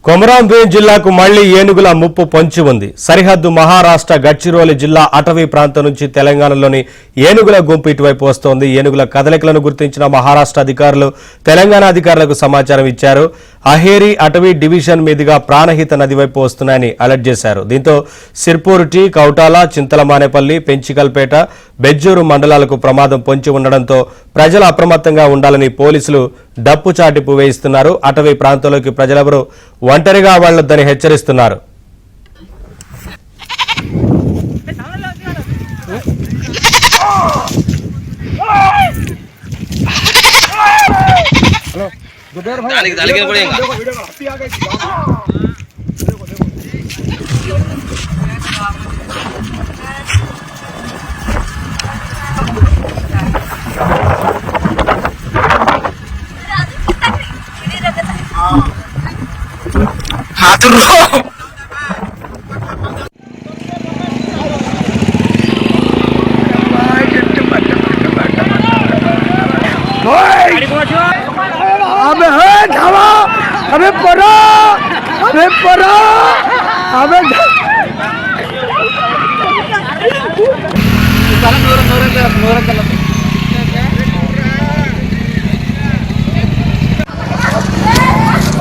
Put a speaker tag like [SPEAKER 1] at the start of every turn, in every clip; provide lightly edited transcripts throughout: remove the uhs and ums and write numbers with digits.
[SPEAKER 1] కొమరంభీం జిల్లాకు మళ్లీ ఏనుగుల ముప్పు పొంచి ఉంది. సరిహద్దు మహారాష్ట్ర గడ్చిరోలి జిల్లా అటవీ ప్రాంతం నుంచి తెలంగాణలోని ఏనుగుల గుంపు ఇటువైపు వస్తోంది. ఏనుగుల కదలికలను గుర్తించిన మహారాష్ట్ర అధికారులు తెలంగాణ అధికారులకు సమాచారం ఇచ్చారు. అహేరి అటవీ డివిజన్ మీదుగా ప్రాణహిత నది వైపు వస్తున్నాయని అలర్ట్ చేశారు. దీంతో సిర్పూర్ టీ, కౌటాల, చింతలమానేపల్లి, పెంచికల్పేట, బెజ్జూరు మండలాలకు ప్రమాదం పొంచి ఉండడంతో ప్రజలు అప్రమత్తంగా ఉండాలని పోలీసులు డప్పు చాటింపు వేయిస్తున్నారు. అటవీ ప్రాంతంలోకి ప్రజలెవరూ ఒంటరిగా వెళ్లొద్దని హెచ్చరిస్తున్నారు.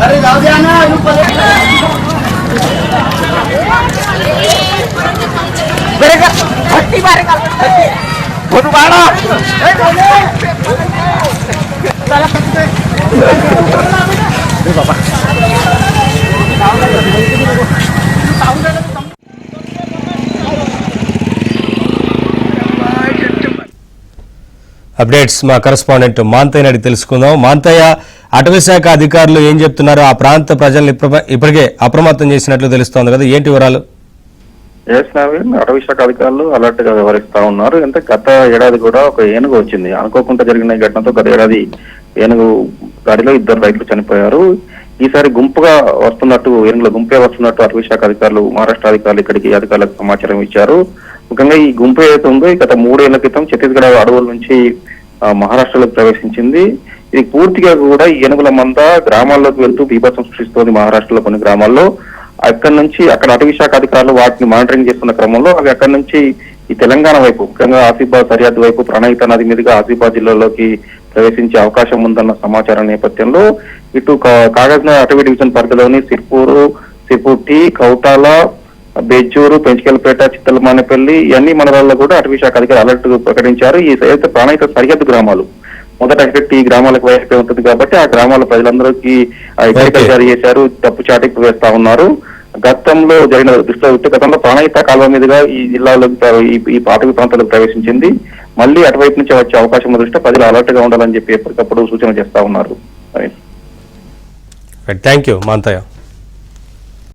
[SPEAKER 2] अरे जाऊ द्या ना बरे का हट्टी बारे का फोटो काढा चला ए बाबा
[SPEAKER 1] అప్డేట్స్ మా కరెస్పాండెంట్ మాంతయ్య అడిగి తెలుసుకుందాం. మాంతయ్య, అటవీ శాఖ అధికారులు ఏం చెప్తున్నారు? ఆ ప్రాంత ప్రజల్ని ఇప్పటికే అప్రమత్తం చేసినట్లు తెలుస్తోంది కదా, ఏంటి వివరాలు?
[SPEAKER 3] అటవీ శాఖ అధికారులు అలర్ట్ గా వ్యవహరిస్తా ఉన్నారు. అంటే గత ఏడాది కూడా ఒక ఏనుగు వచ్చింది. అనుకోకుండా జరిగిన ఈ ఘటనతో గత ఏడాది ఏనుగు దాడిలో 2 రైతులు చనిపోయారు. ఈసారి గుంపుగా వస్తున్నట్టు, ఏనుగుల గుంపే వస్తున్నట్టు అటవీ శాఖ అధికారులు, మహారాష్ట్ర అధికారులు ఇక్కడికి అధికారులకు సమాచారం ఇచ్చారు. ముఖ్యంగా ఈ గుంపు ఏదైతే ఉందో గత 3 ఏళ్ల క్రితం ఛత్తీస్గఢ్ అడవుల నుంచి మహారాష్ట్రలోకి ప్రవేశించింది. ఇది పూర్తిగా కూడా ఈ ఏనుగుల మంద గ్రామాల్లోకి వెళ్తూ బీభత్సం సృష్టిస్తోంది. మహారాష్ట్రలో కొన్ని గ్రామాల్లో అక్కడి నుంచి అక్కడ అటవీ శాఖ అధికారులు వాటిని మానిటరింగ్ చేస్తున్న క్రమంలో అవి అక్కడి నుంచి ఈ తెలంగాణ వైపు, ముఖ్యంగా ఆసిఫాబాద్ సరిహద్దు వైపు ప్రాణహిత నది మీదుగా ఆసిఫాబాద్ జిల్లాలోకి ప్రవేశించే అవకాశం ఉందన్న సమాచారం నేపథ్యంలో ఇటు కాగజ్నగర్ అటవీ డివిజన్ పరిధిలోని సిర్పూర్ టీ, కౌటాల, బెజ్జూరు, పెంచికల్పేట, చింతలమానేపల్లి ఇవన్నీ మండలాల్లో కూడా అటవీ శాఖ అధికారులు అలర్ట్ ప్రకటించారు. ఈ ప్రాణహిత సరిహద్దు గ్రామాలు మొదట ఎఫెక్ట్ ఈ గ్రామాలకు వైపే ఉంటుంది కాబట్టి ఆ గ్రామాల ప్రజలందరికీ హెచ్చరికలు జారీ చేశారు, తప్పు చాటింపు వేస్తా ఉన్నారు. గతంలో జరిగిన దృష్టిలో గతంలో ప్రాణహిత కాలువ మీదుగా ఈ జిల్లాలోకి ఈ అటవీ ప్రాంతాలకు ప్రవేశించింది. మళ్ళీ అటువైపు నుంచి వచ్చే అవకాశం దృష్ట్యా ప్రజలు అలర్ట్ గా ఉండాలని చెప్పి ఎప్పటికప్పుడు సూచన చేస్తా ఉన్నారు.
[SPEAKER 1] Thank you Manthaiah.